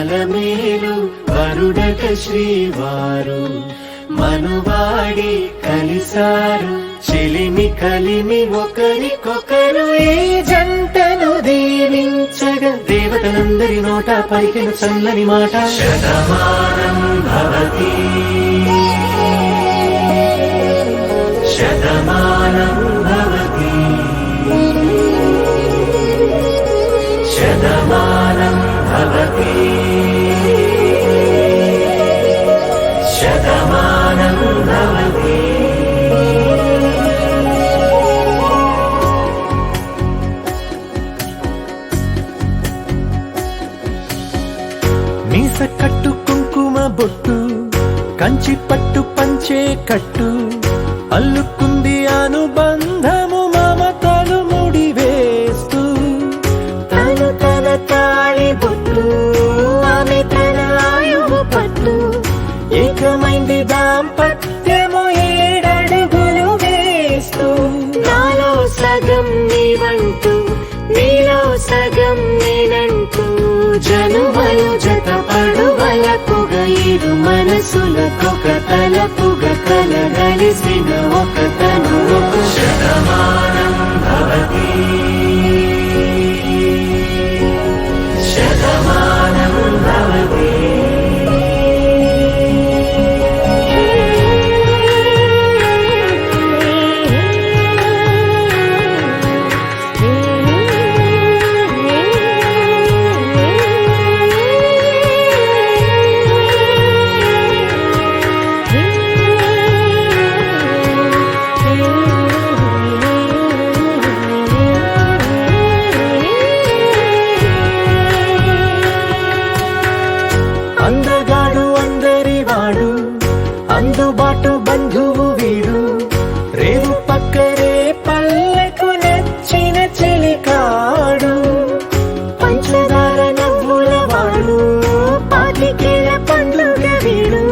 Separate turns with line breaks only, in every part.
అలమేలు వరుడట శ్రీవారు మనువాడి కలిసారు చెలిమి కలిమి ఒకరికొకరు ఈ జంటను దీవించగా దేవతలందరి నోట పలికిన చల్లని మాట శతమానం భవతి శతమానం భవతి శతమానం భవతి శతమానం భవతి. మీస కట్టు కుంకుమ బొట్టు కంచి పట్టు పంచే కట్టు అల్లుకుంది అనుబంధము మమతలు ముడివేస్తూ
తను తన తాళి బొట్టు ఆమె తన ఆయువు పట్టు
ఏకమైంది దాంపత్యము 7 అడుగులు వేస్తూ
నాలో సగం నీవంటూ నీలో సగం నేనంటూ
జనుమలు జత పడువలపుగ ఇరు మనసులకొక తలపుగ కలగలిసిన ఒక తను ఒక శతమానం భవతి శతమానం భవతి. అందగాడు అందరివాడు అందుబాటు బంధువు వీడు రేవు పక్కరే పల్లెకు నచ్చిన చెలికాడు
పంచదార నవ్వుల వాడు పాతికేల పండుగ వీడు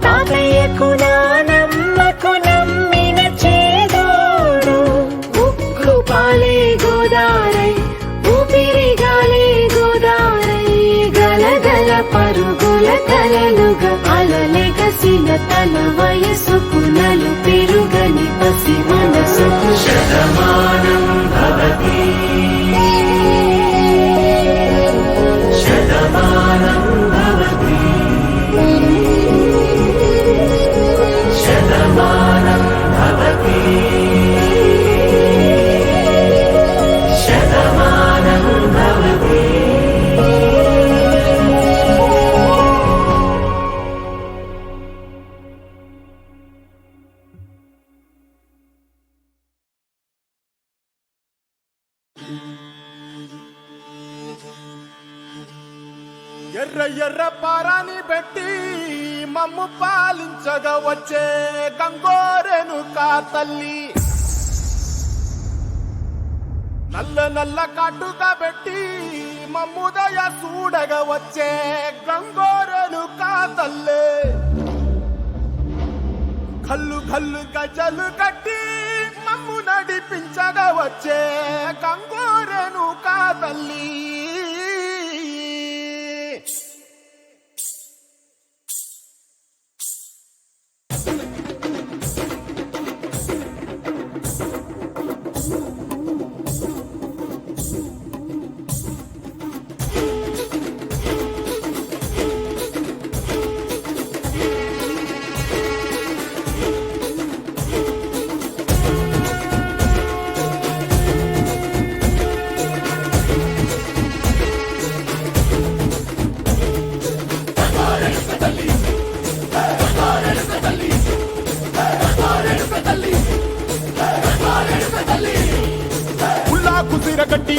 తాతయ్యకు నానమ్మకు నమ్మిన చేదోడు
ఉక్కు పాలే గోదారై ఊపిరి గాలే గోదారై గలగల పరుగుల కలలుగా అలలెగసిన తన వయసుకు నలు పెరుగని పసి మనసుకు
శతమానం భవతి శతమానం భవతి శతమానం భవతి శతమానం భవతి.
ఎర్ర ఎర్ర పారాని పెట్టి మమ్ము పాలించగా వచ్చే గంగోరెను కా తల్లి నల్ల నల్ల కాటుగా పెట్టి మమ్ముదయ చూడగా వచ్చే గంగోరెను కా తల్లి కల్లు కల్లు గజలు కట్టి మమ్ము నడిపించగా వచ్చే గంగోరెను కా తల్లి కుసిరగట్టి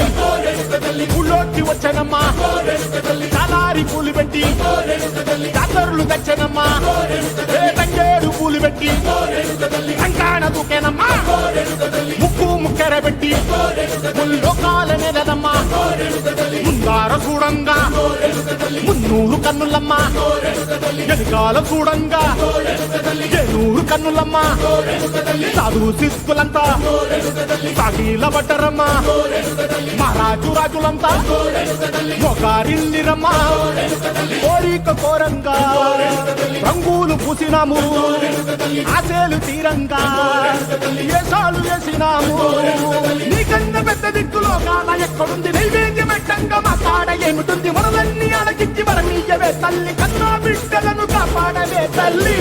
ఊళ్ళోకి వచ్చనమ్మా చాలారి పూలు పెట్టి జాతరులు తెచ్చనమ్మా తంగేడు పూలు పెట్టి కంకాణ దూకేనమ్మా ముక్కు ముక్కెర పెట్టి లోకాల నెలదమ్మా ముందార ముందర చూడంగా మున్నూరు కన్నులమ్మ ఎనకాల చూడంగా ఏనూరు కన్నులమ్మ చదువు శిస్తులంతా సాగిల బట్టరమ్మ మహారాజు రాజులంతా మొగారిల్లిరమ్మ కోరిక కోరంగా రంగులు పూసినాము ఆశలు తీరంగా ఏసాలు వేసినాము నీకన్నా పెద్ద దిక్కులో కాన ఎక్కడుంది నైవేద్యమెట్టంగా మా కాడ ఏమిటుంది మనలన్నీ అలకించి మరమీయవే తల్లి కన్నా బిడ్డలను కాపాడవే తల్లి